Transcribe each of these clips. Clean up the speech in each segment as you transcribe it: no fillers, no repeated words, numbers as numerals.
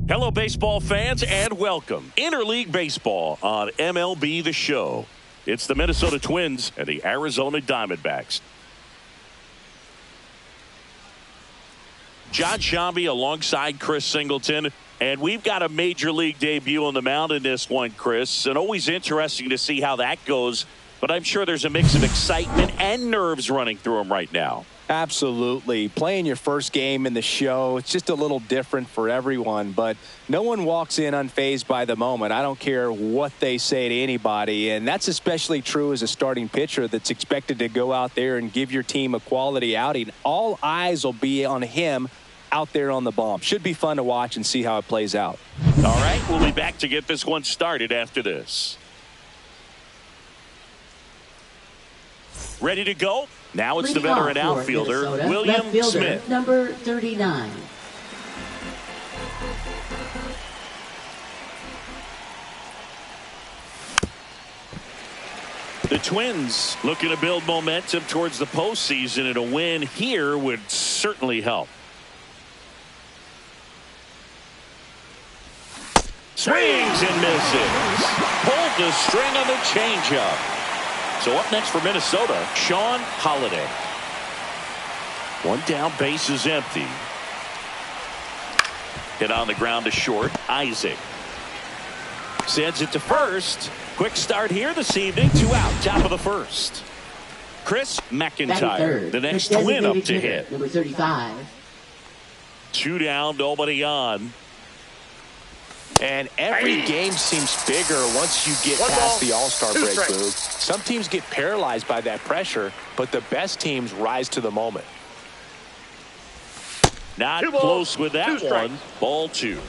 Hello, baseball fans, and welcome. Interleague Baseball on MLB The Show. It's the Minnesota Twins and the Arizona Diamondbacks. Jon Sciambi alongside Chris Singleton. And we've got a major league debut on the mound in this one, Chris. And always interesting to see how that goes. But I'm sure there's a mix of excitement and nerves running through him right now. Absolutely. Playing your first game in the show, it's just a little different for everyone, but no one walks in unfazed by the moment. I don't care what they say to anybody, and that's especially true as a starting pitcher that's expected to go out there and give your team a quality outing. All eyes will be on him out there on the bump. Should be fun to watch and see how it plays out. All right, we'll be back to get this one started after this. Ready to go? Now it's the veteran outfielder, William Smith. Number 39. The Twins looking to build momentum towards the postseason, and a win here would certainly help. Swings and misses. Pulled the string on the changeup. So up next for Minnesota, Sean Holliday. One down, base is empty. Hit on the ground to short. Isaac sends it to first. Quick start here this evening. 2 out, top of the first. Chris McIntyre, the next Twin up to hit. Number 35. 2 down, nobody on. And every game seems bigger once you get past the All-Star break, Boog. Some teams get paralyzed by that pressure, but the best teams rise to the moment. Not close with that one. Ball 2.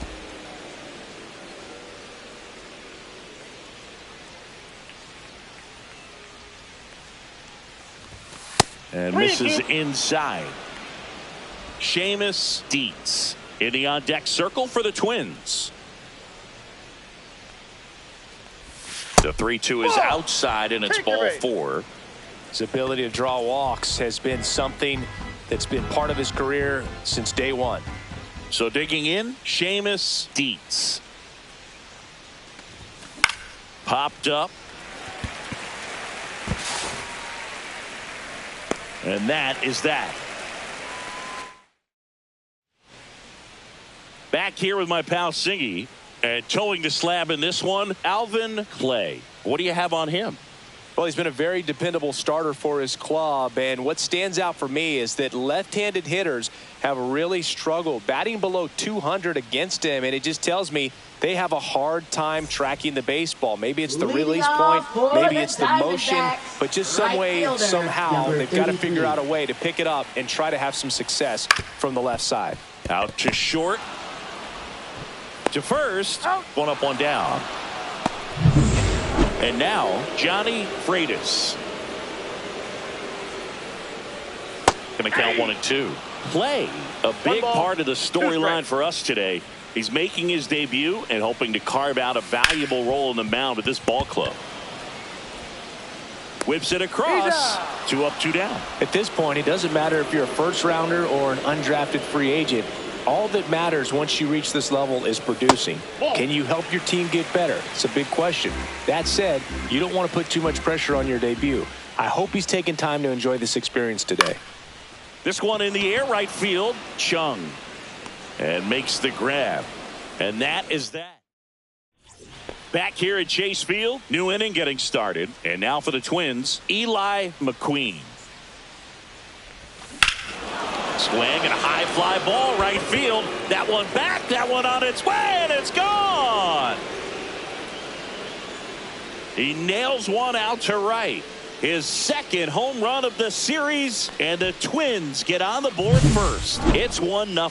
And misses inside. Seamus Dietz in the on-deck circle for the Twins. The 3-2 is outside, and it's ball 4. His ability to draw walks has been something that's been part of his career since day one. So digging in, Seamus Dietz. Popped up. And that is that. Back here with my pal Singy. And towing the slab in this one, Alvin Clay. What do you have on him? Well, he's been a very dependable starter for his club, and what stands out for me is that left-handed hitters have really struggled batting below 200 against him, and it just tells me they have a hard time tracking the baseball. Maybe it's the release point, maybe it's the motion, but just some way, somehow, they've got to figure out a way to pick it up and try to have some success from the left side. Out to short. To first, one up, one down. And now Johnny Freitas. Going to count 1 and 2. Play, a big part of the storyline for us today. He's making his debut and hoping to carve out a valuable role in the mound with this ball club. Whips it across. 2 up, 2 down. At this point, it doesn't matter if you're a first rounder or an undrafted free agent. All that matters once you reach this level is producing. Can you help your team get better? It's a big question. That said, you don't want to put too much pressure on your debut. I hope he's taking time to enjoy this experience today. This one in the air, right field. Chung. And makes the grab. And that is that. Back here at Chase Field, new inning getting started. And now for the Twins, Eli McQueen. Swing and a high fly ball right field. That one back, that one on its way, and it's gone. He nails one out to right. His second home run of the series, and the Twins get on the board first. It's 1-0.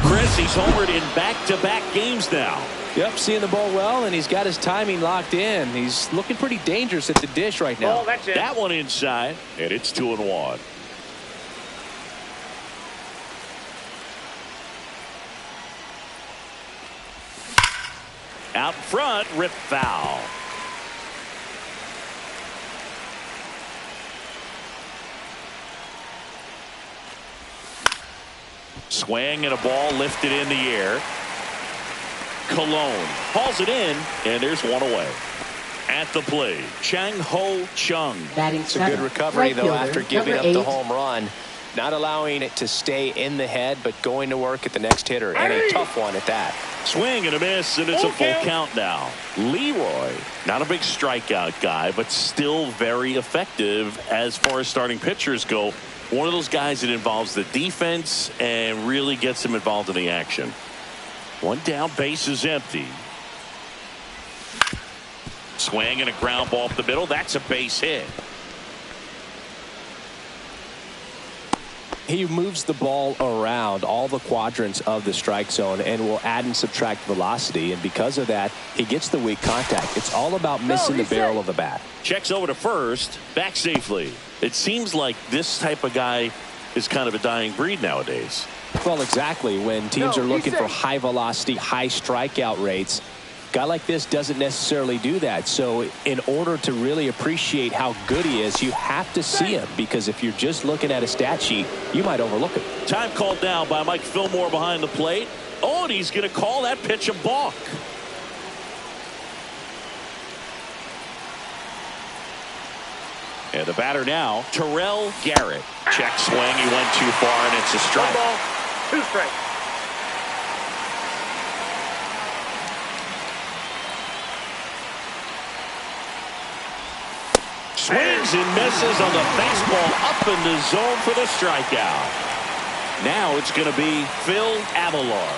Chris, he's homered in back-to-back games now. Yep, seeing the ball well, and he's got his timing locked in. He's looking pretty dangerous at the dish right now. That one inside, and it's 2-1. Out front, rip foul. Swing and a ball lifted in the air. Cologne hauls it in, and there's one away. At the plate, Chang-Ho Chung. It's a good recovery, though, after giving up the home run. Not allowing it to stay in the head, but going to work at the next hitter, and a tough one at that. Swing and a miss, and it's a full count now. Leroy, not a big strikeout guy, but still very effective as far as starting pitchers go. One of those guys that involves the defense and really gets them involved in the action. One down, base is empty. Swing and a ground ball up the middle. That's a base hit. He moves the ball around all the quadrants of the strike zone and will add and subtract velocity. And because of that, he gets the weak contact. It's all about missing the barrel of the bat. Checks over to first, back safely. It seems like this type of guy is kind of a dying breed nowadays. Well, exactly. When teams are looking for high velocity, high strikeout rates, a guy like this doesn't necessarily do that. So in order to really appreciate how good he is, you have to see him, because if you're just looking at a stat sheet, you might overlook him. Time called down by Mike Fillmore behind the plate. Oh, and he's going to call that pitch a balk. And the batter now, Terrell Garrett. Check swing. He went too far, and it's a strike. 1 ball, 2 strikes. Swings and misses on the baseball up in the zone for the strikeout. Now it's going to be Phil Avilar.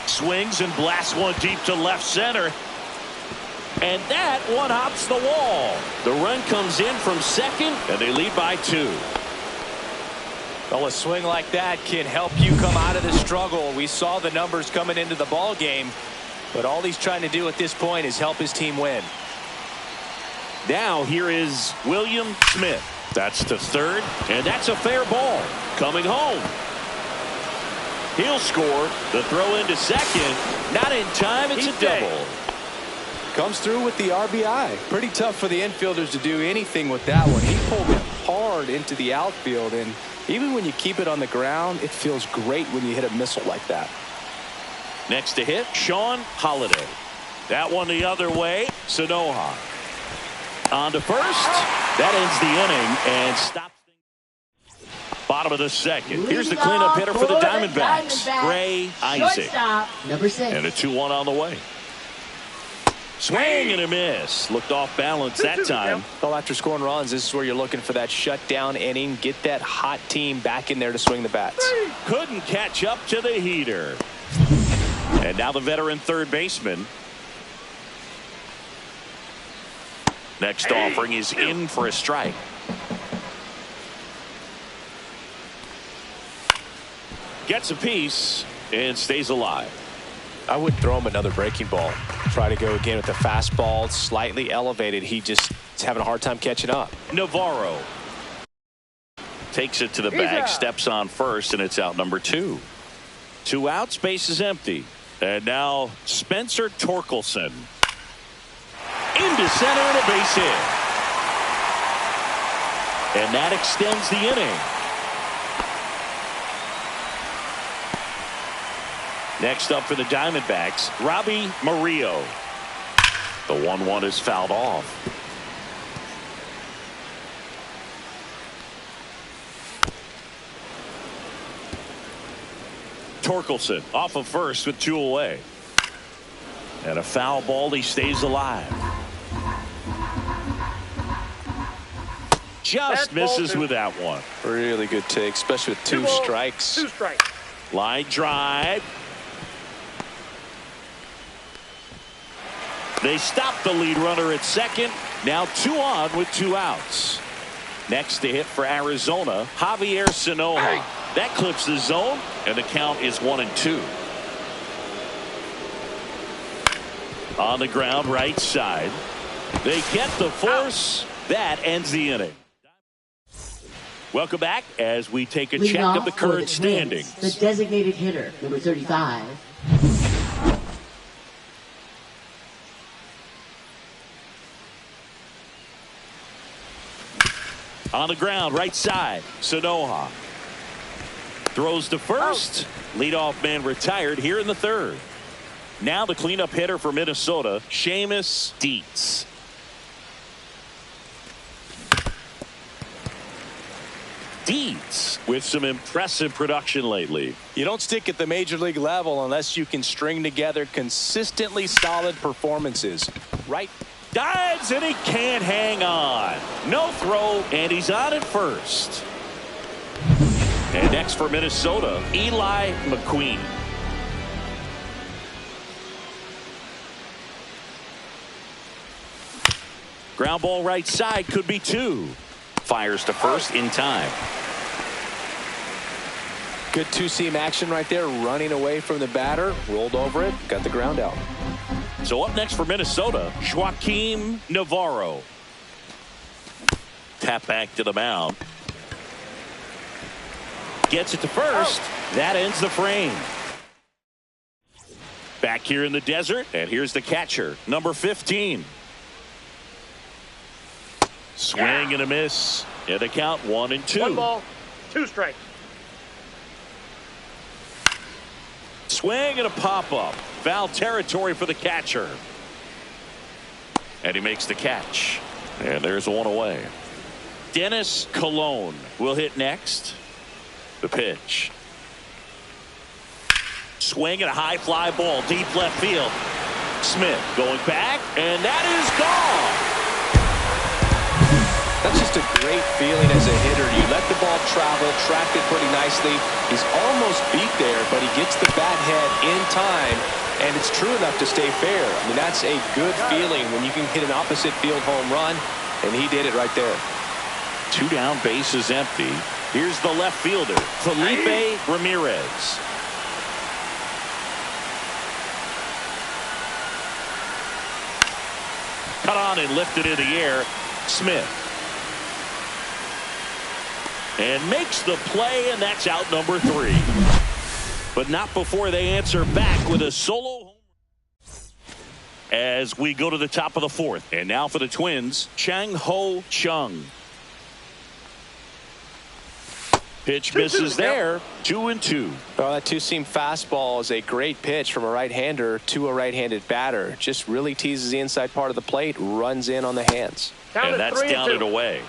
Swings and blasts one deep to left center. And that one hops the wall. The run comes in from second, and they lead by 2. Well, a swing like that can help you come out of the struggle. We saw the numbers coming into the ball game, but all he's trying to do at this point is help his team win. Now here is William Smith. That's to third, and that's a fair ball. Coming home. He'll score. The throw into second. Not in time. It's a double. Comes through with the RBI. Pretty tough for the infielders to do anything with that one. He pulled it hard into the outfield, and even when you keep it on the ground, it feels great when you hit a missile like that. Next to hit, Sean Holiday. That one the other way. Sanoha on to first. That ends the inning and stops things. Bottom of the second. Here's the cleanup hitter for the Diamondbacks, Gray Isaac. Shortstop, number 6. And a 2-1 on the way. Swing and a miss. Looked off balance that time. Well, after scoring runs, this is where you're looking for that shutdown inning. Get that hot team back in there to swing the bats. Couldn't catch up to the heater. And now the veteran third baseman. Next offering is in for a strike. Gets a piece and stays alive. I would throw him another breaking ball. Try to go again with the fastball, slightly elevated. He just is having a hard time catching up. Navarro takes it to the bag, steps on first, and it's out number 2. 2 outs, base is empty. And now Spencer Torkelson. Into center and a base hit. And that extends the inning. Next up for the Diamondbacks, Robbie Murillo. The 1-1 is fouled off. Torkelson off of first with 2 away. And a foul ball. He stays alive. Just misses with that one. Really good take, especially with 2 strikes. 2 strikes. Line drive. They stop the lead runner at second. Now 2 on with 2 outs. Next to hit for Arizona, Javier Sanoja. That clips the zone, and the count is 1-2. On the ground, right side. They get the force. That ends the inning. Welcome back as we take a Leading check off of the for current Twins, standings. The designated hitter, number 35. On the ground, right side, Sanoja. Throws to first. Leadoff man retired here in the third. Now the cleanup hitter for Minnesota, Seamus Dietz. Dietz with some impressive production lately. You don't stick at the major league level unless you can string together consistently solid performances. Right. Dives and he can't hang on. No throw, and he's on at first. And next for Minnesota, Eli McQueen. Ground ball right side, could be two. Fires to first in time. Good two-seam action right there, running away from the batter, rolled over it, got the ground out. So up next for Minnesota, Joaquim Navarro. Tap back to the mound. Gets it to first. That ends the frame. Back here in the desert, and here's the catcher, number 15. Swing and a miss. And the count 1-2. 1 ball, 2 strikes. Swing and a pop-up. Foul territory for the catcher. And he makes the catch. And there's one away. Dennis Colon will hit next. The pitch. Swing and a high fly ball deep left field. Smith going back, and that is gone. That's just a great feeling as a hitter. You let the ball travel, tracked it pretty nicely. He's almost beat there, but he gets the bat head in time, and it's true enough to stay fair. I mean, that's a good feeling when you can hit an opposite field home run, and he did it right there. 2 down, bases empty. Here's the left fielder, Felipe Ramirez. Cut on and lifted in the air. Smith. And makes the play, and that's out number 3. But not before they answer back with a solo home. As we go to the top of the 4th. And now for the Twins, Chang-Ho Chung. Pitch misses there. 2-2. Oh, that two-seam fastball is a great pitch from a right-hander to a right-handed batter. Just really teases the inside part of the plate, runs in on the hands. And that's down and away.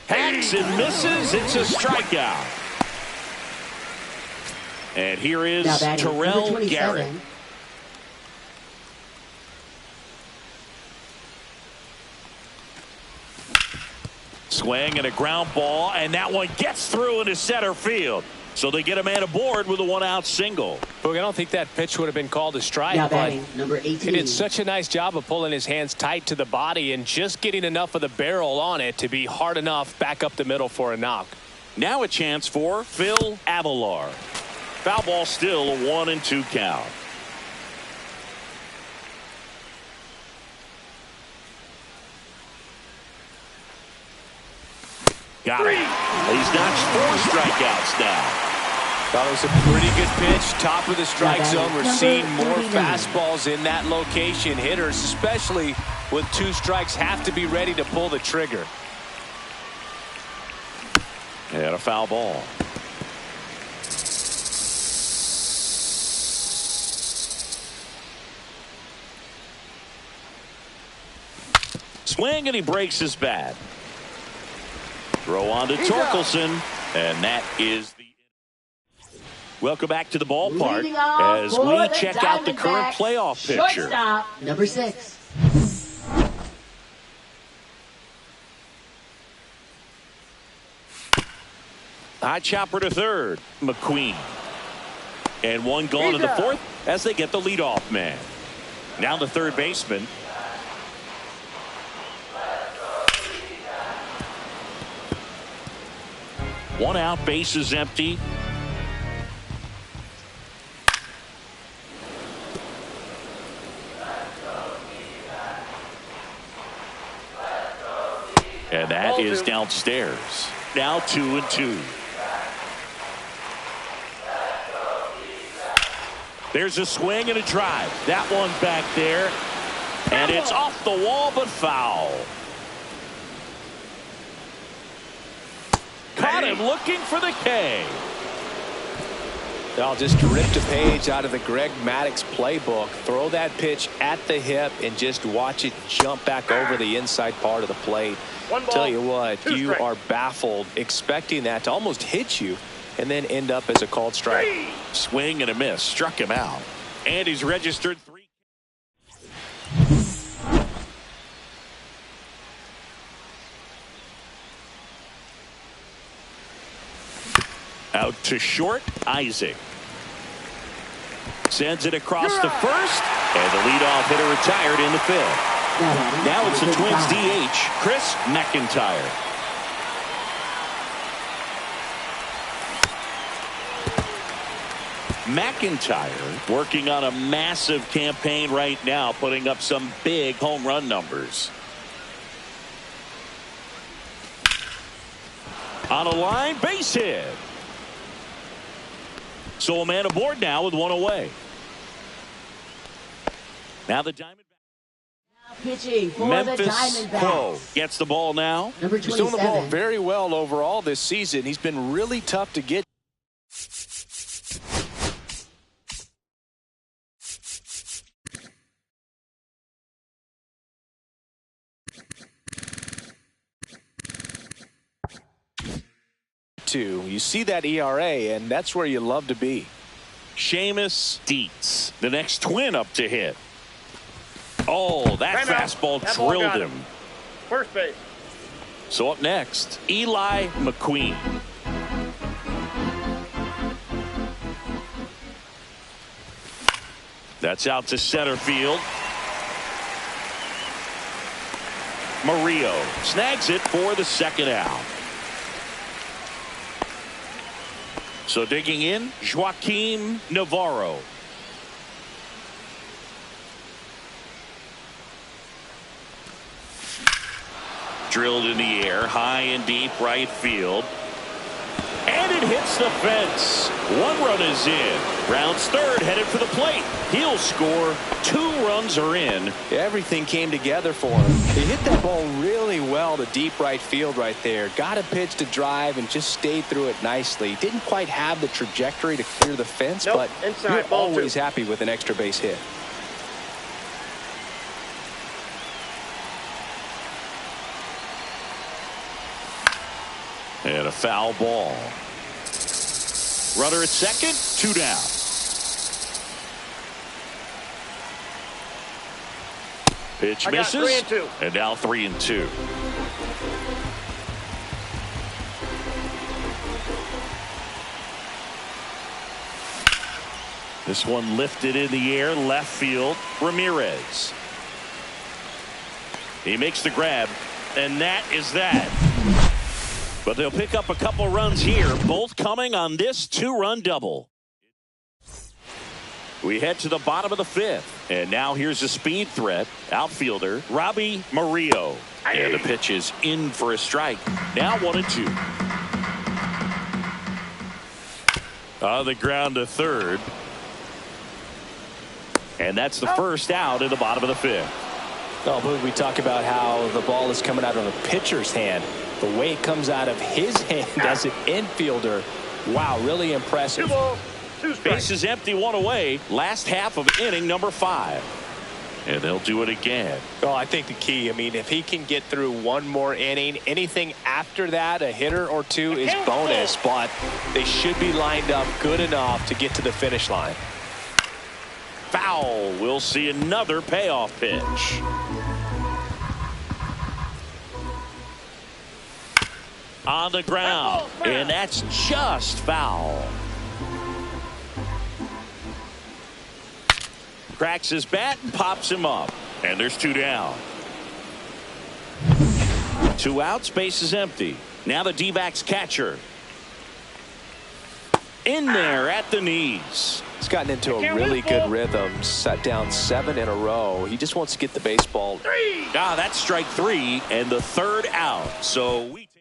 Hacks and misses. It's a strikeout. And here is Terrell Garrett. Swing and a ground ball, and that one gets through into center field. So they get a man aboard with a 1-out single. Boog, I don't think that pitch would have been called a strike, but number 18. he did such a nice job of pulling his hands tight to the body and just getting enough of the barrel on it to be hard enough back up the middle for a knock. Now a chance for Phil Avilar. Foul ball, still a 1-2 count. Got it. He's notched 4 strikeouts now. That was a pretty good pitch. Top of the strike zone. We're seeing more fastballs in that location. Hitters, especially with 2 strikes, have to be ready to pull the trigger. And a foul ball. Swing, and he breaks his bat. Throw on to Torkelson, and that is the. Welcome back to the ballpark as we check out the current playoff picture. Shortstop, number 6. High chopper to third, McQueen. And one gone to the 4th as they get the leadoff man. Now the third baseman. One out, bases empty. And that is downstairs. Now 2-2. There's a swing and a drive. That one back there. And it's off the wall, but foul. Caught him looking for the K. I'll just ripped a page out of the Greg Maddux playbook. Throw that pitch at the hip and just watch it jump back over the inside part of the plate. Tell you what, you are baffled expecting that to almost hit you and then end up as a called strike. Swing and a miss. Struck him out. And he's registered 3. Out to short, Isaac. Sends it across to first, and the leadoff hitter retired in the 5th. Now it's the Twins DH, Chris McIntyre. McIntyre working on a massive campaign right now, putting up some big home run numbers. On a line, base hit. So a man aboard now with one away. Now the Diamondbacks. Now pitching for Memphis the Diamondbacks. Crow gets the ball now. Number He's doing the ball 27. very well overall this season. He's been really tough to get. You see that ERA, and that's where you love to be. Seamus Dietz, the next Twin up to hit. Oh, that fastball drilled him. First base. So up next, Eli McQueen. That's out to center field. Murillo snags it for the second out. So digging in, Joaquim Navarro. Drilled in the air, high and deep right field. And it hits the fence. One run is in. Rounds third, headed for the plate. He'll score. 2 runs are in. Everything came together for him. He hit that ball really well to deep right field right there. Got a pitch to drive and just stayed through it nicely. Didn't quite have the trajectory to clear the fence, but you're always happy with an extra base hit. And a foul ball. Runner at second, 2 down. Pitch misses. 3-2. And now 3-2. This one lifted in the air, left field. Ramirez. He makes the grab, and that is that. But they'll pick up a couple runs here, both coming on this 2-run double. We head to the bottom of the 5th, and now here's a speed threat. Outfielder Robbie Murillo. And the pitch is in for a strike. Now 1-2. On the ground to third. And that's the first out in the bottom of the 5th. Oh, but we talk about how the ball is coming out of a pitcher's hand. The way it comes out of his hand as an infielder. Wow, really impressive. 2 balls, 2 strikes. Base is empty, 1 away. Last half of inning number 5. And they'll do it again. Oh, I think the key, I mean, if he can get through one more inning, anything after that, a hitter or 2 is bonus, but they should be lined up good enough to get to the finish line. Foul. We'll see another payoff pitch. On the ground, and that's just foul. Cracks his bat and pops him up, and there's 2 down. 2 outs, base is empty. Now the D-backs catcher. In there at the knees. He's gotten into a really good rhythm, set down 7 in a row. He just wants to get the baseball. That's strike 3 and the 3rd out. So we take.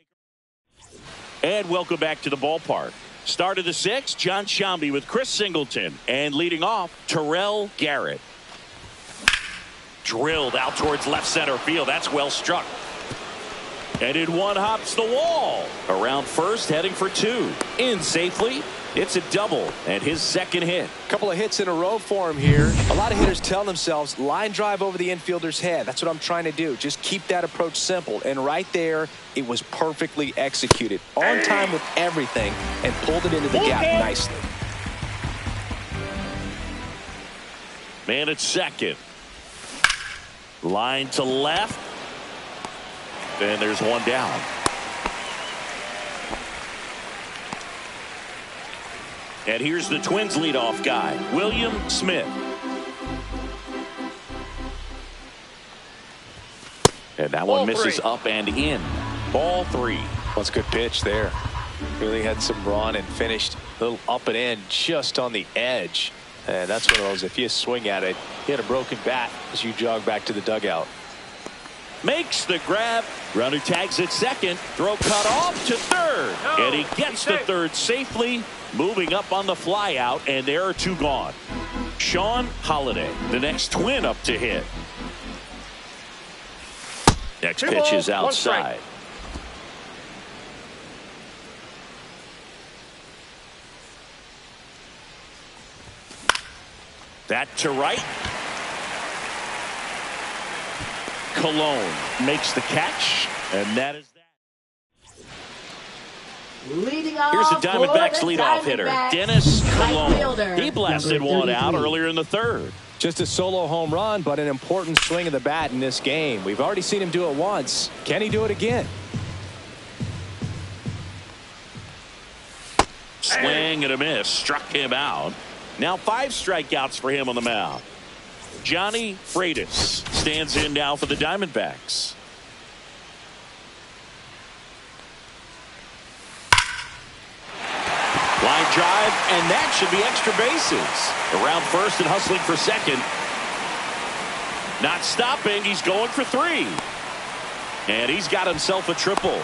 And welcome back to the ballpark. Start of the 6th, John Sciambi with Chris Singleton. And leading off, Terrell Garrett. Drilled out towards left center field. That's well struck. And in one hops the wall. Around first, heading for two. In safely. It's a double and his second hit. Couple of hits in a row for him here. A lot of hitters tell themselves line drive over the infielder's head. That's what I'm trying to do. Just keep that approach simple. And right there, it was perfectly executed. On time with everything and pulled it into the gap nicely. Man at second. Line to left. And there's one down. And here's the Twins leadoff guy, William Smith. And that one misses up and in. Ball three. That's a good pitch there. Really had some run and finished a little up and in just on the edge. And that's one of those, if you swing at it, you hit a broken bat as you jog back to the dugout. Makes the grab. Runner tags at second. Throw cut off to third. And he gets to third safely. Moving up on the fly out. And there are two gone. Sean Holliday, the next Twin up to hit. Next pitch is outside. That to right. Cologne makes the catch, and that is that. Leading off. Here's the Diamondbacks leadoff hitter, Dennis Cologne. Fielder. He blasted one out earlier in the third. Just a solo home run, but an important swing of the bat in this game. We've already seen him do it once. Can he do it again? Swing and a miss. Struck him out. Now 5 strikeouts for him on the mound. Johnny Freitas stands in now for the Diamondbacks. Line drive, and that should be extra bases. Around first and hustling for second. Not stopping. He's going for 3. And he's got himself a triple.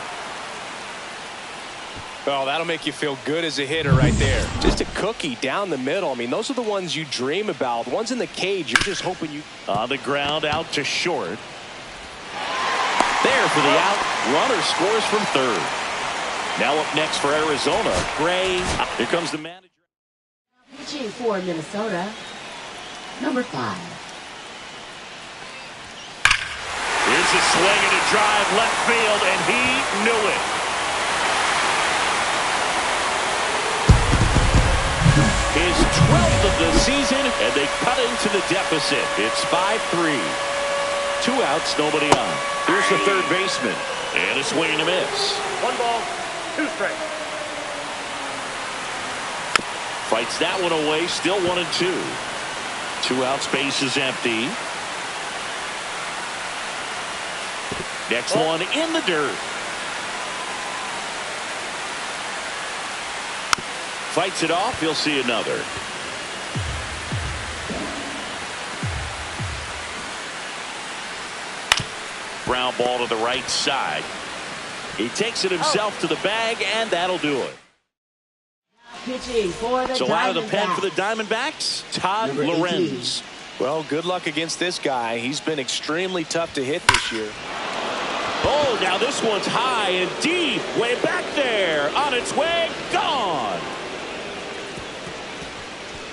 Oh, that'll make you feel good as a hitter right there. Just a cookie down the middle. I mean, those are the ones you dream about. The ones in the cage, you're just hoping you... On the ground, out to short. There for the out. Runner scores from third. Now up next for Arizona, Gray. Here comes the manager. Pitching for Minnesota, number 5. Here's a swing and a drive left field, and he knew it. His 12th of the season, and they cut into the deficit. It's 5-3. 2 outs, nobody on. Here's the third baseman, and a swing and a miss. 1 ball, 2 strikes. Fights that one away, still 1-2. 2 outs, base is empty. Next one in the dirt. Fights it off. He'll see another. Ground ball to the right side. He takes it himself to the bag, and that'll do it. Pitching for the So out of the pen for the Diamondbacks, Diamondbacks, Todd number 18. Lorenz. Well, good luck against this guy. He's been extremely tough to hit this year. Oh, now this one's high and deep. Way back there. On its way. Gone.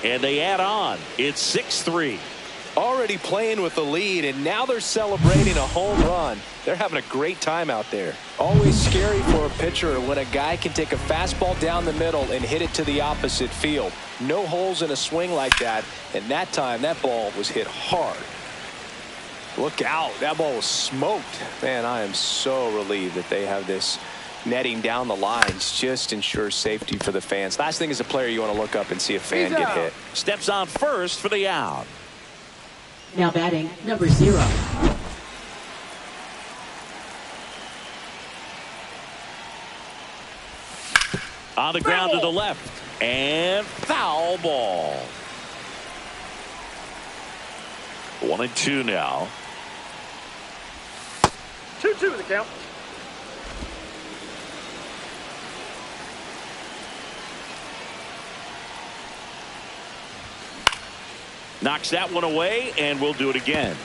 And they add on. It's 6-3. Already playing with the lead, and now they're celebrating a home run. They're having a great time out there. Always scary for a pitcher when a guy can take a fastball down the middle and hit it to the opposite field. No holes in a swing like that, and that time that ball was hit hard. Look out. That ball was smoked. Man, I am so relieved that they have this netting down the lines. Just ensures safety for the fans. Last thing as a player, you want to look up and see a fan get hit. Steps on first for the out. Now batting, number 0. On the ground to the left. And foul ball. 1-2 now. 2-2 the count. Knocks that one away, and we'll do it again.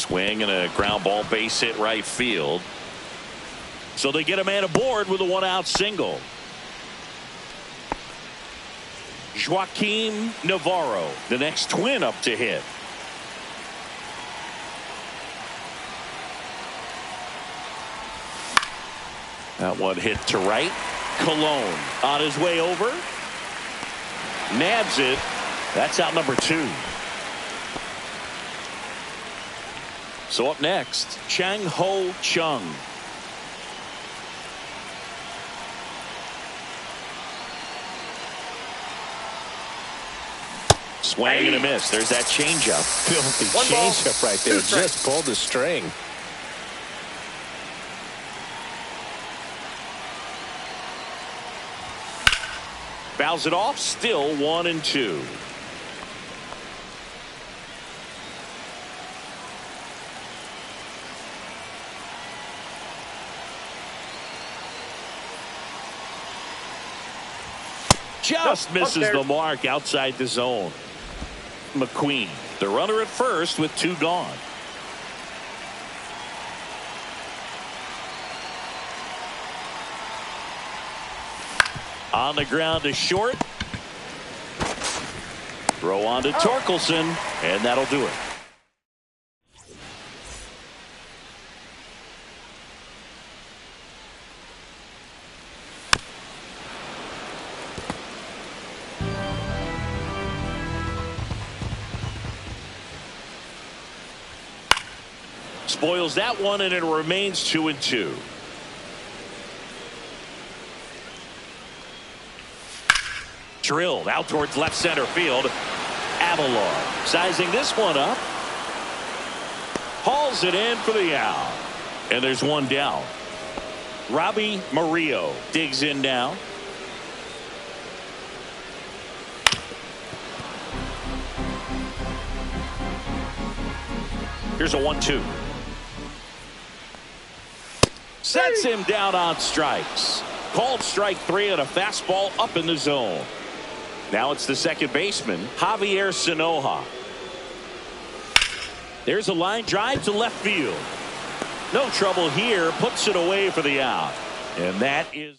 Swing and a ground ball base hit right field. So they get a man aboard with a 1-out single. Joaquin Navarro, the next Twin up to hit. That one hit to right. Colon on his way over. Nabs it. That's out number 2. So up next, Chang-Ho Chung. Swing and a miss. There's that changeup. Filthy One ball, changeup right there. two strikes. Just pulled the string. Fouls it off. Still 1-2. Just misses the mark outside the zone. McQueen, the runner at first with 2 gone. On the ground to short. Throw on to Torkelson, and that'll do it. Spoils that one, and it remains 2-2. Drilled out towards left center field. Avalon sizing this one up. Hauls it in for the out. And there's one down. Robbie Murillo digs in now. Here's a 1-2. Sets him down on strikes. Called strike 3 on a fastball up in the zone. Now it's the second baseman, Javier Sinoja. There's a line drive to left field. No trouble here. Puts it away for the out. And that is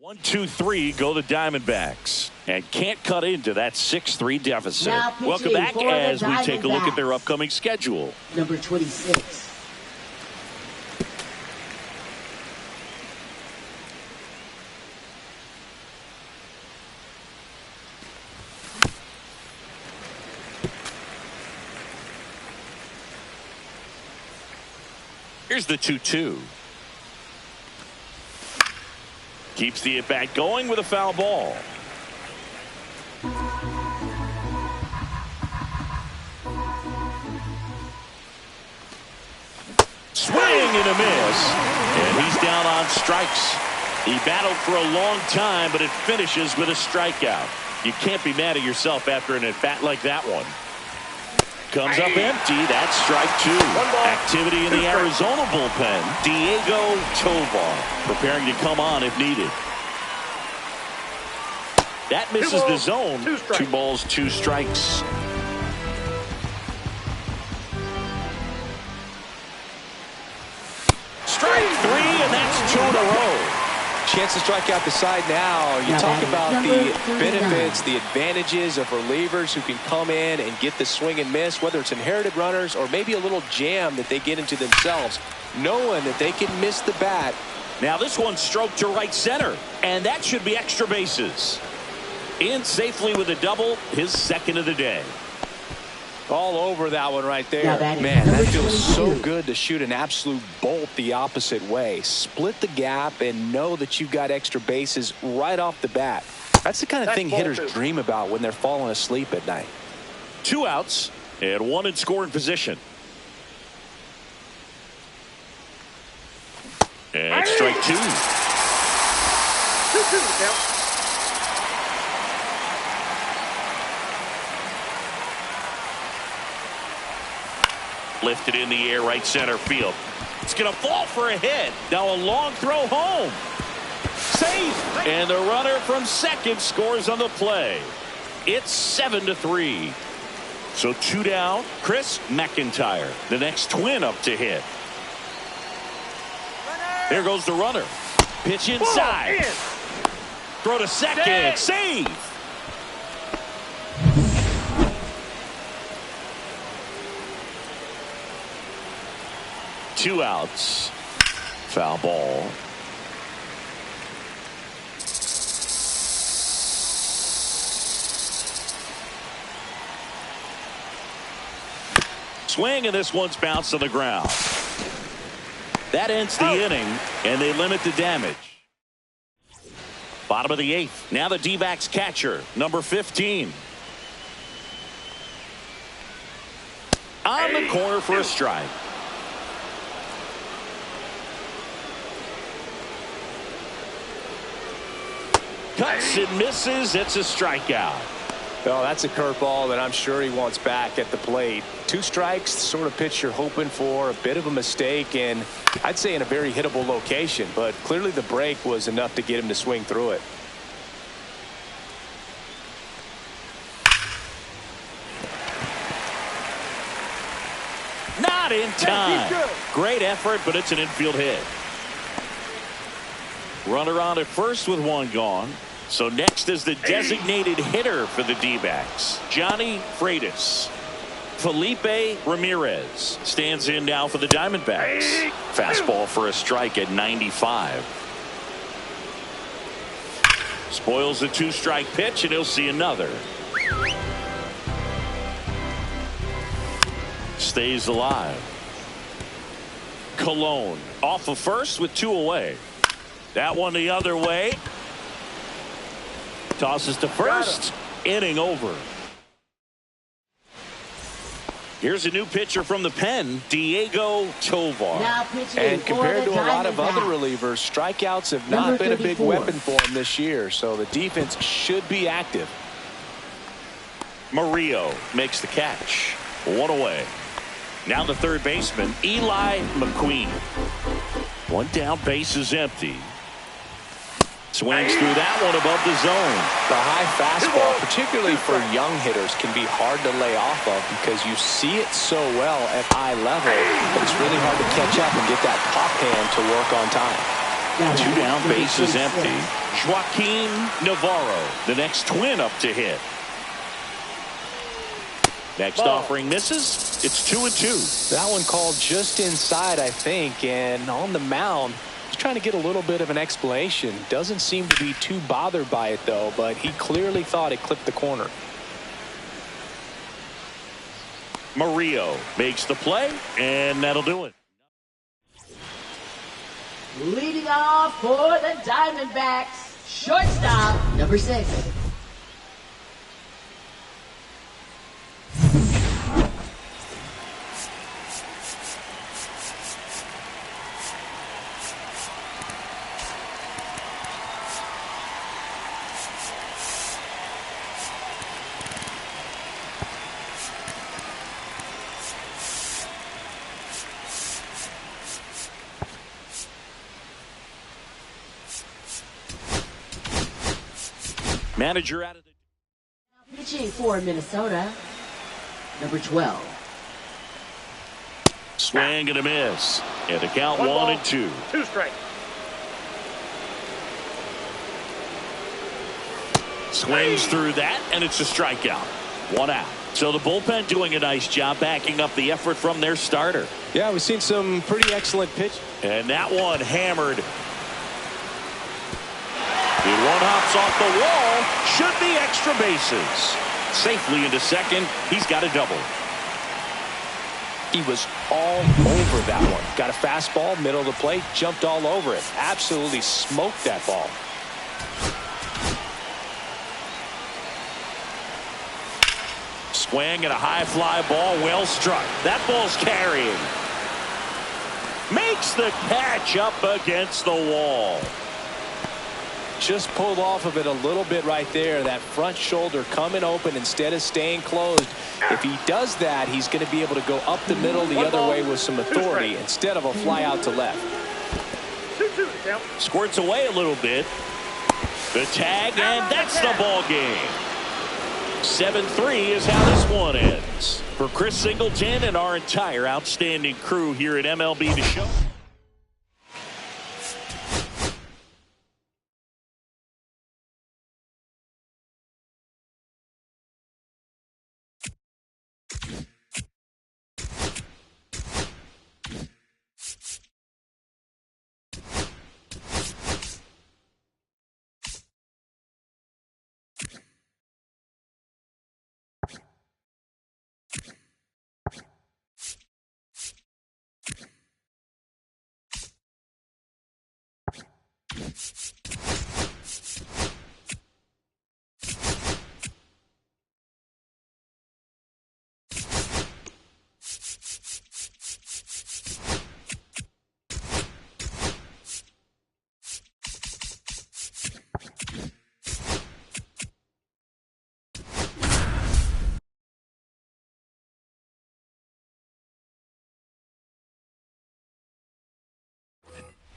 1-2-3 go the Diamondbacks. And can't cut into that 6-3 deficit. Welcome back as we take a look at their upcoming schedule. Number 26. Here's the 2-2. Keeps the at-bat going with a foul ball. Swing and a miss. And he's down on strikes. He battled for a long time, but it finishes with a strikeout. You can't be mad at yourself after an at-bat like that one. Comes up empty. That's strike 2. Activity in the Arizona bullpen. Diego Tovar preparing to come on if needed. That misses the zone. 2 balls, 2 strikes. Strike 3, and that's 2 in a row. Chance to strike out the side now. You talk about the benefits, the advantages of relievers who can come in and get the swing and miss, whether it's inherited runners or maybe a little jam that they get into themselves, knowing that they can miss the bat. Now this one stroked to right center, and that should be extra bases. In safely with a double, his second of the day. All over that one right there. Man, that feels so good to shoot an absolute bolt the opposite way. Split the gap and know that you've got extra bases right off the bat. That's the kind of thing hitters dream about when they're falling asleep at night. 2 outs and 1 in scoring position. And strike 2. 2-2 the count. Lifted in the air, right center field. It's going to fall for a hit. Now a long throw home. Safe. And the runner from second scores on the play. It's 7-3. So 2 down. Chris McIntyre, the next Twin up to hit. There goes the runner. Pitch inside. In. Throw to second. Save. Two outs. Foul ball. Swing, and this one's bounced on the ground. That ends the inning, and they limit the damage. Bottom of the 8th. Now the D-backs catcher, number 15. On the corner for a strike. Cuts and misses. It's a strikeout. Well, that's a curveball that I'm sure he wants back at the plate. 2 strikes, sort of pitch you're hoping for. A bit of a mistake, and I'd say in a very hittable location. But clearly the break was enough to get him to swing through it. Not in time. Great effort, but it's an infield hit. Runner on at first with 1 gone. So next is the designated hitter for the D-backs, Johnny Freitas. Felipe Ramirez stands in now for the Diamondbacks. Fastball for a strike at 95. Spoils the 2-strike pitch, and he'll see another. Stays alive. Colon off of first with 2 away. That one the other way. Tosses to first. Inning over. Here's a new pitcher from the pen, Diego Tovar. Now pitching And for compared the to a lot of other Diamondbacks. relievers, strikeouts have Number not been a big 34. weapon for him this year. So the defense should be active. Murillo makes the catch. 1 away. Now the third baseman, Eli McQueen. 1 down, base is empty. Swings through that one above the zone. The high fastball, particularly for young hitters, can be hard to lay off of because you see it so well at eye level, but it's really hard to catch up and get that pop hand to work on time. 2 down, base is empty. Joaquin Navarro, the next Twin up to hit. Next offering misses. It's 2-2. That one called just inside, I think, and on the mound, he's trying to get a little bit of an explanation. Doesn't seem to be too bothered by it, though, but he clearly thought it clipped the corner. Murillo makes the play, and that'll do it. Leading off for the Diamondbacks, shortstop, number 6. Manager out of the... Pitching for Minnesota, number 12. Swing and a miss. And the count 1 1 ball, and 2. 2 strikes. Swings through that, and it's a strikeout. 1 out. So the bullpen doing a nice job backing up the effort from their starter. Yeah, we've seen some pretty excellent pitch. And that one hammered. The 1 hops off the wall. Should be extra bases. Safely into second. He's got a double. He was all over that one. Got a fastball, middle of the plate, jumped all over it. Absolutely smoked that ball. Swing and a high fly ball, well struck. That ball's carrying. Makes the catch up against the wall. Just pulled off of it a little bit right there. That front shoulder coming open instead of staying closed. If he does that, he's going to be able to go up the middle the other way with some authority instead of a fly out to left. 2-2 the count. Squirts away a little bit. The tag, and that's the ball game. 7-3 is how this one ends. For Chris Singleton and our entire outstanding crew here at MLB The Show.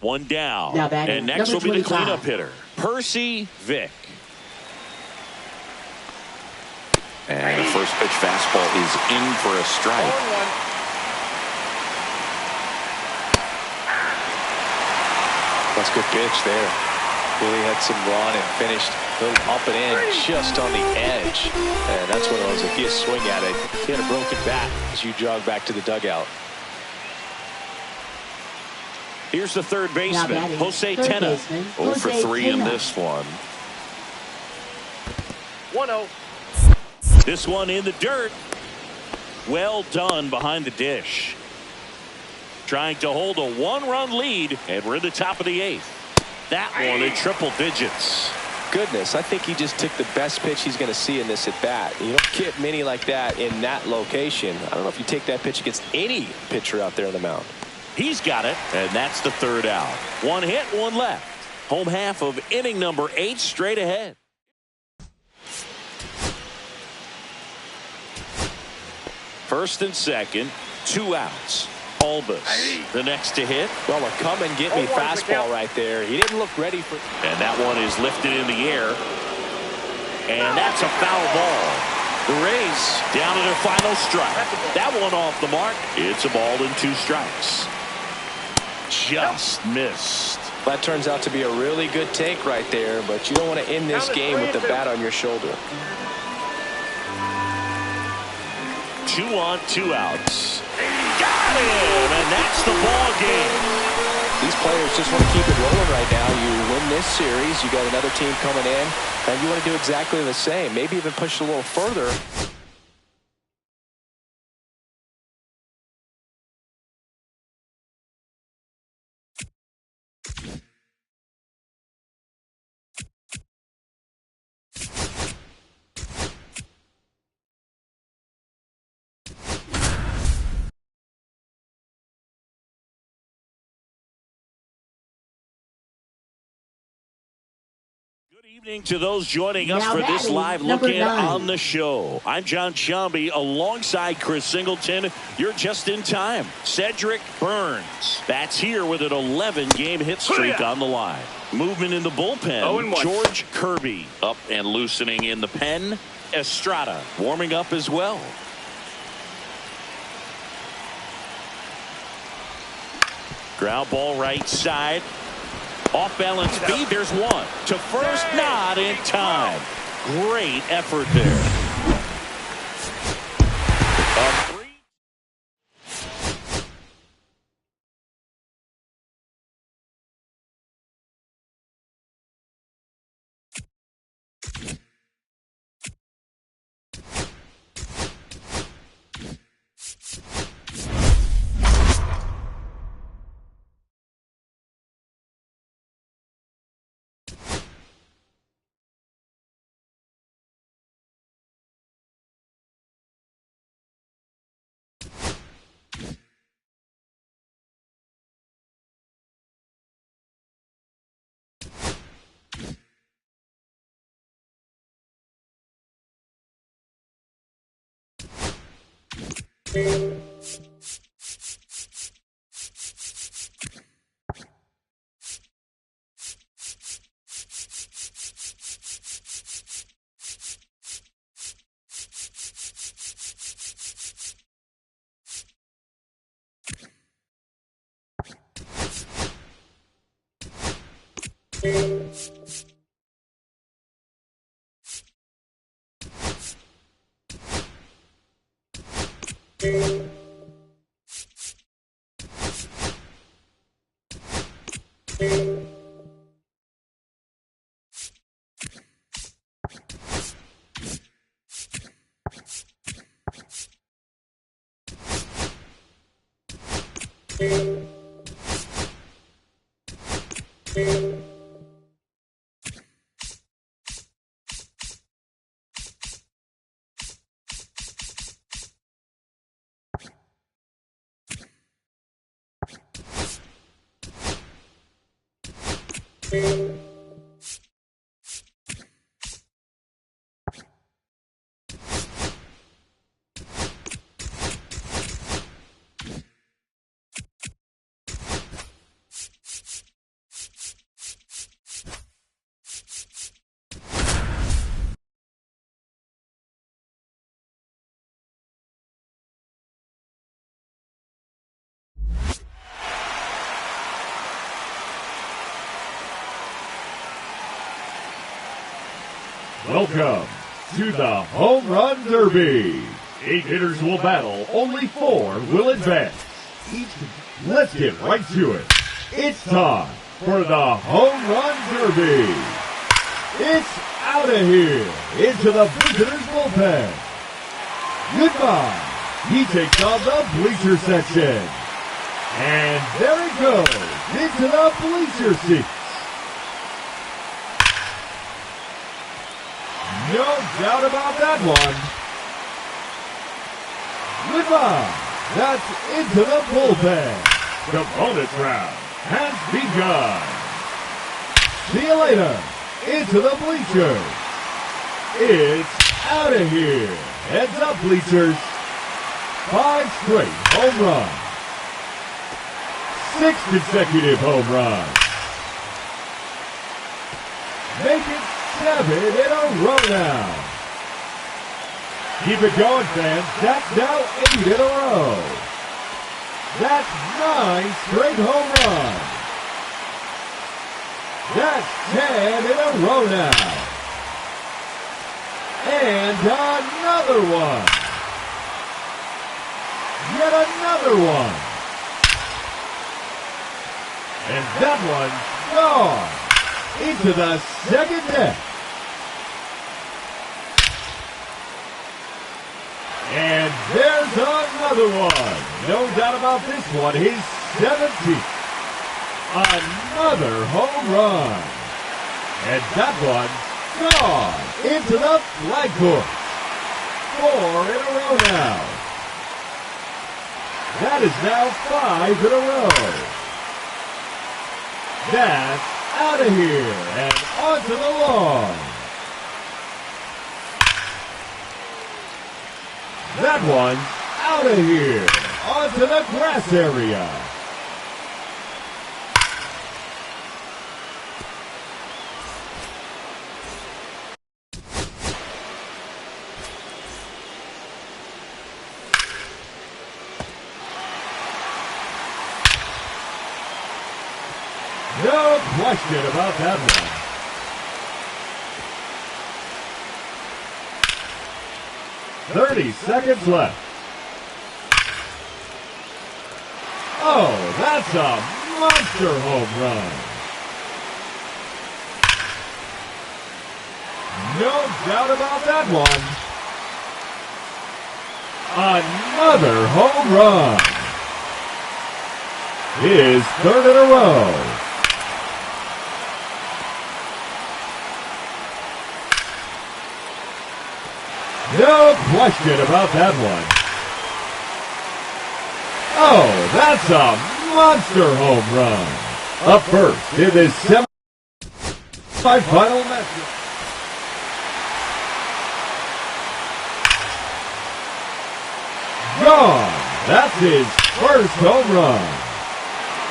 One down. And next will be the cleanup hitter, Percy Vick. And the first pitch fastball is in for a strike. That's a good pitch there. Really had some run and finished a little up and in just on the edge. And that's one of those, if you swing at it, you had a broken bat as you jog back to the dugout. Here's the third baseman, Jose Tena. 0 for 3 in this one. 1-0. This one in the dirt. Well done behind the dish. Trying to hold a one-run lead, and we're in the top of the 8th. That one in triple digits. Goodness, I think he just took the best pitch he's going to see in this at bat. You don't get many like that in that location. I don't know if you take that pitch against any pitcher out there on the mound. He's got it, and that's the third out. One hit, one left. Home half of inning number 8 straight ahead. First and second, 2 outs. Albus, the next to hit. Well, a come and get me fastball right there. He didn't look ready for. And that one is lifted in the air. And that's a foul ball. The Rays down to their final strike. That one off the mark. It's a ball and 2 strikes. Just missed. That turns out to be a really good take right there, but you don't want to end this game with the bat on your shoulder. 2 on, 2 outs. Got him, and that's the ball game. These players just want to keep it rolling right now. You win this series, you got another team coming in, and you want to do exactly the same. Maybe even push a little further. Good evening to those joining us for this live look-in on the show. I'm John Sciambi alongside Chris Singleton. You're just in time. Cedric Burns. That's here with an 11-game hit streak on the line. Movement in the bullpen. George Kirby up and loosening in the pen. Estrada warming up as well. Ground ball right side. Off balance speed. There's one to first, not in time. Great effort there. Welcome to the Home Run Derby. 8 hitters will battle, only 4 will advance. Let's get right to it. It's time for the Home Run Derby. It's out of here into the visitors' bullpen. Goodbye. He takes on the bleacher section. And there he goes into the bleacher seats. No doubt about that one. Goodbye. That's into the bullpen. The bonus round has begun. See you later. Into the bleachers. It's out of here. Heads up, bleachers. 5 straight home runs. 6 consecutive home runs. Make it 7 in a row now. Keep it going, fans. That's now 8 in a row. That's 9 straight home runs. That's 10 in a row now. And another one. Yet another one. And that one's gone into the second deck. And there's another one. No doubt about this one. His 17th. Another home run. And that one's gone into the flag court. 4 in a row now. That is now 5 in a row. That's out of here and onto the lawn. That one's out of here onto the grass area. No question about that one. "30 seconds left. Oh, that's a monster home run. No doubt about that one. Another home run. His 3rd in a row. No question about that one. Oh, that's a monster home run. Up first in this semi-final matchup. Gone. That's his first home run.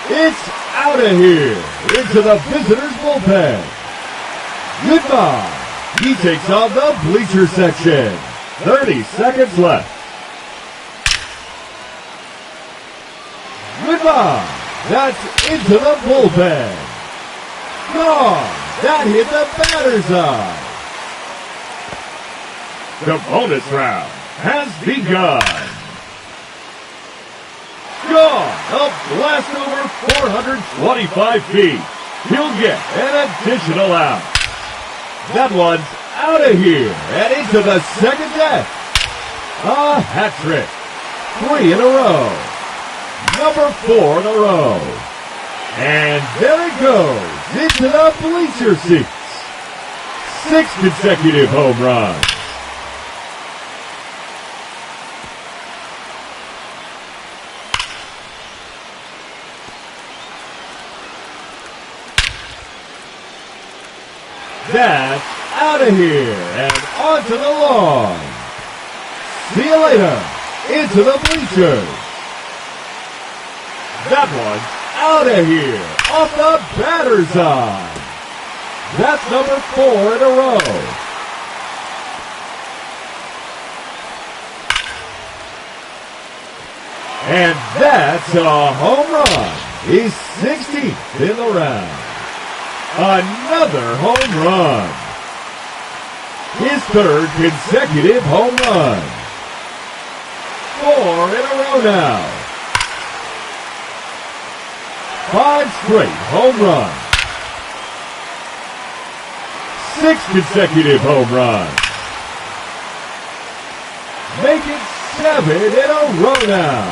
It's out of here into the visitors' bullpen. Goodbye. He takes on the bleacher section. 30 seconds left. Goodbye. That's into the bullpen. Gone. That hit the batter's eye. The bonus round has begun. Gone. A blast over 425 feet. He'll get an additional out. That one's out of here and into the second deck. A hat trick. 3 in a row. Number 4 in a row. And there it goes into the bleacher seats. 6 consecutive home runs. That's out of here and onto the lawn. See you later. Into the bleachers. That one's out of here. Off the batter's eye. That's number 4 in a row. And that's a home run. He's 16th in the round. Another home run. His 3rd consecutive home run. 4 in a row now. 5 straight home runs. 6 consecutive home runs. Make it 7 in a row now.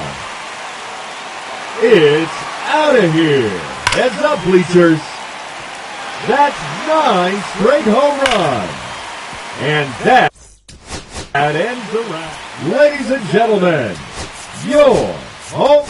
It's out of here. Heads up, bleachers. That's 9 straight home runs. And that ends the round. Ladies and gentlemen, your home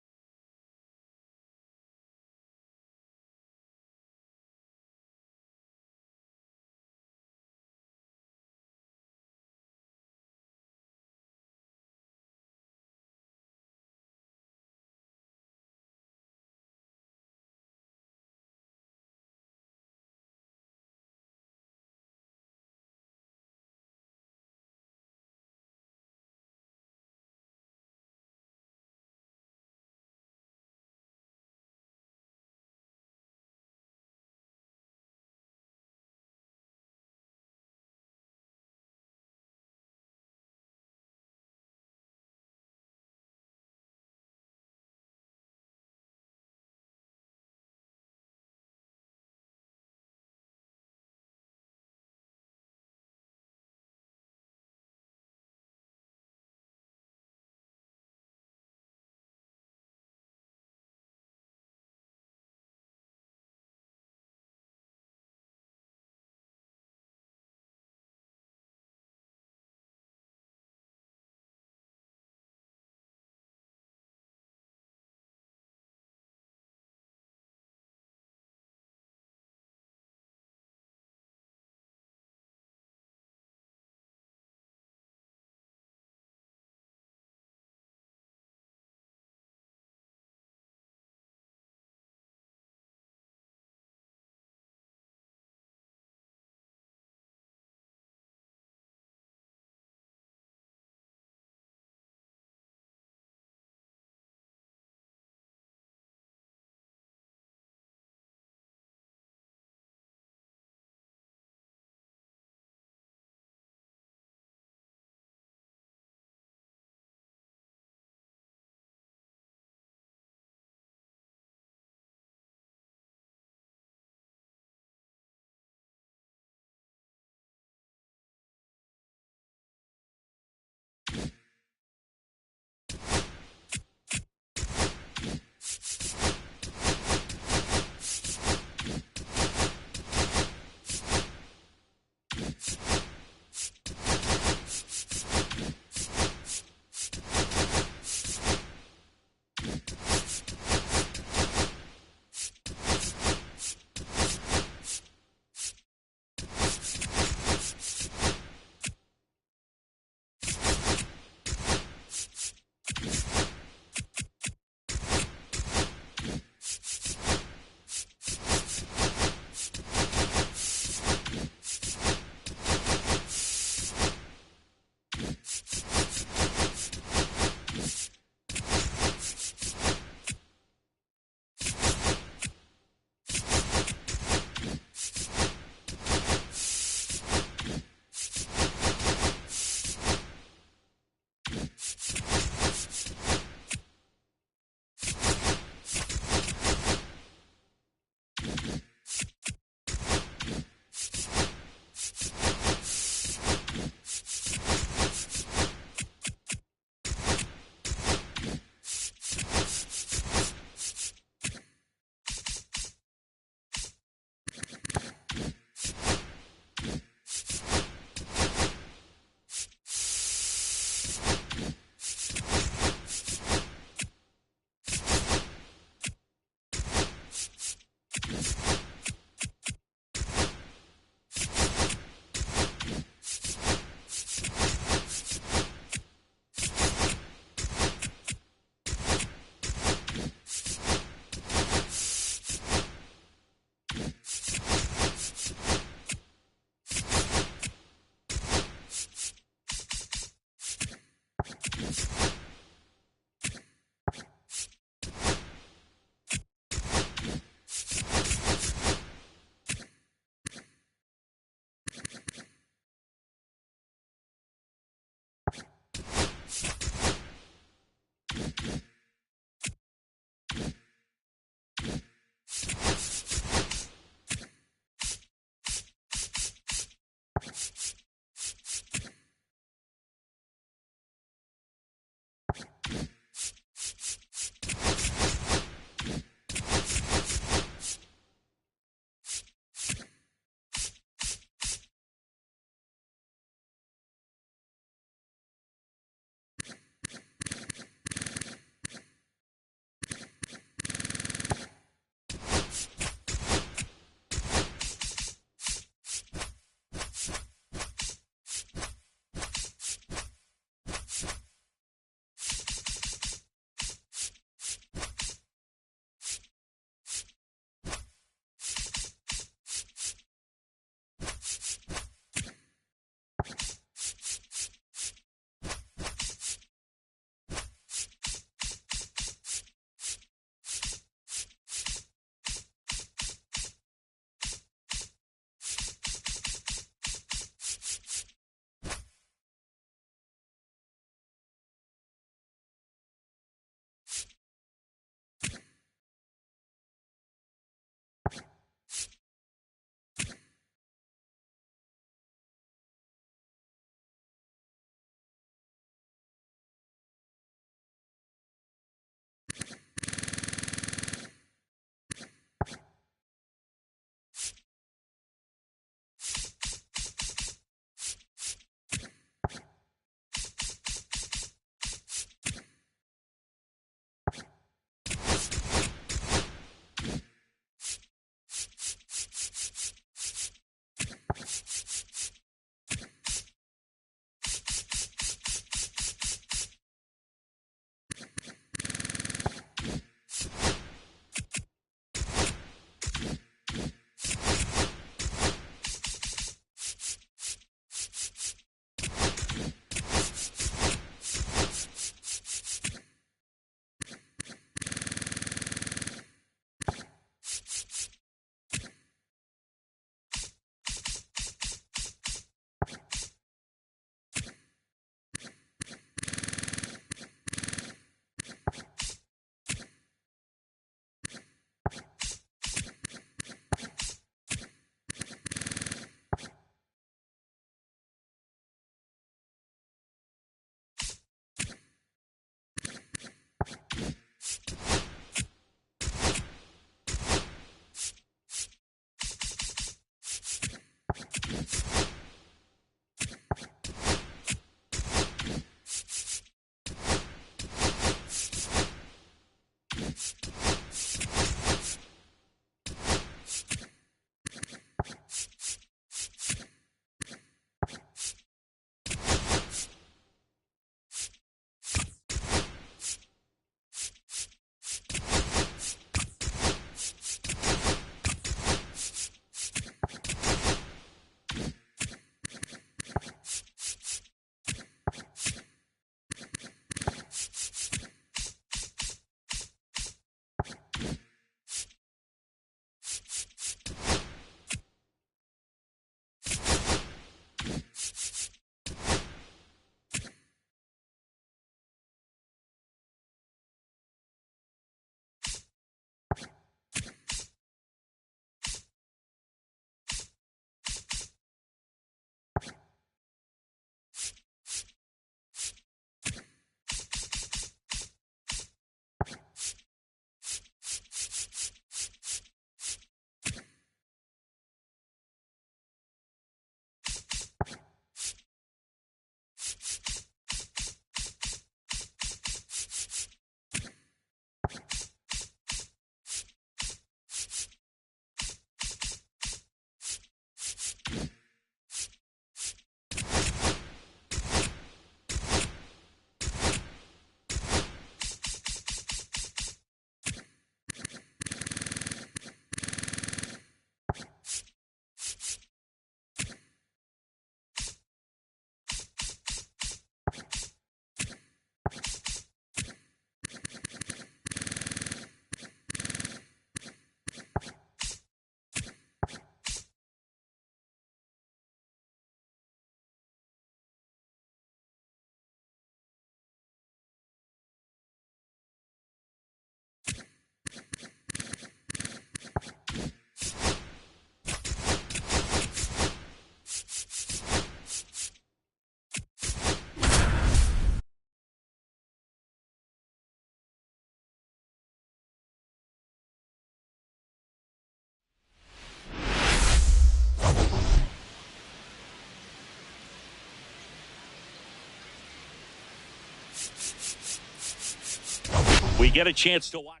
we get a chance to watch.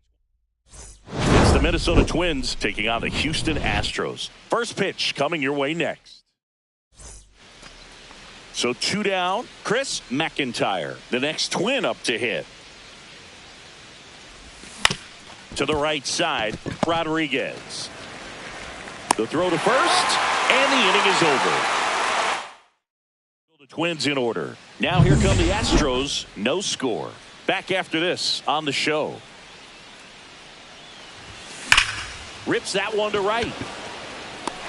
It's the Minnesota Twins taking on the Houston Astros. First pitch coming your way next. So 2 down, Chris McIntyre, the next Twin up to hit. To the right side, Rodriguez. The throw to first, and the inning is over. The Twins in order. Now here come the Astros, no score. Back after this on the show. Rips that one to right.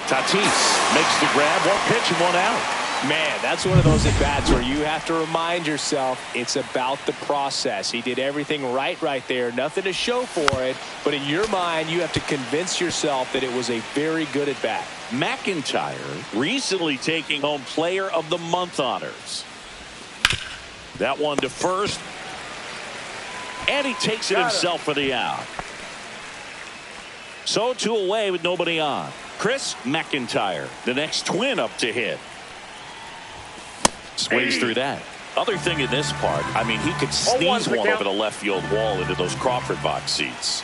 Tatis makes the grab, 1 pitch and 1 out. Man, that's one of those at-bats where you have to remind yourself it's about the process. He did everything right there. Nothing to show for it. But in your mind, you have to convince yourself that it was a very good at-bat. McIntyre recently taking home Player of the Month honors. That one to first. And he takes it himself for the out. So 2 away with nobody on. Chris McIntyre, the next Twin up to hit. Swings through that. Other thing in this part, I mean, he could sneeze one over the left field wall into those Crawford box seats.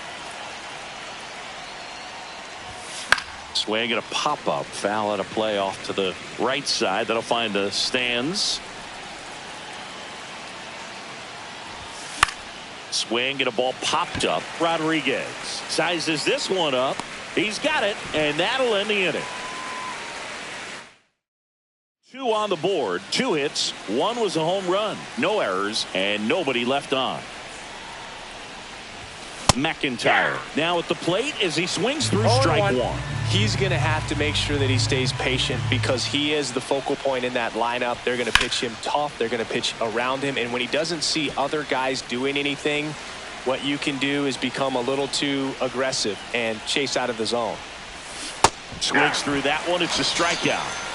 Swing and a pop-up. Foul at a play off to the right side. That'll find the stands. Swing and a ball popped up. Rodriguez sizes this one up. He's got it, and that'll end the inning. 2 on the board, 2 hits, 1 was a home run, no errors, and nobody left on. McIntyre now at the plate as he swings through strike 1. He's going to have to make sure that he stays patient because he is the focal point in that lineup. They're going to pitch him tough. They're going to pitch around him. And when he doesn't see other guys doing anything, what you can do is become a little too aggressive and chase out of the zone. Swings through that one. It's a strikeout.